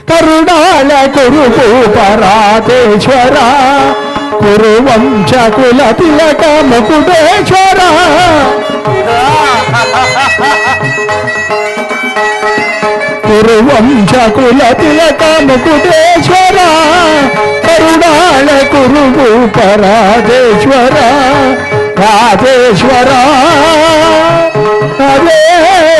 ಕರುಣಾಳ ಕುರುಭೂಪರಾಧೇಶ್ವರ ಕುರುವಂಶ ಕುಲ ತಿಲಕ ಮುಕುಟೇಶ್ವರ ಕುರುವಂಶ ಕುಲ ತಿಲಕ ಮುಕುಟೇಶ್ವರ ಕರುಣಾಳ ಕುರುಭೂಪರಾಧೇಶ್ವರ ರಾಧೇಶ್ವರ ರಾಧೇಶ್ವರ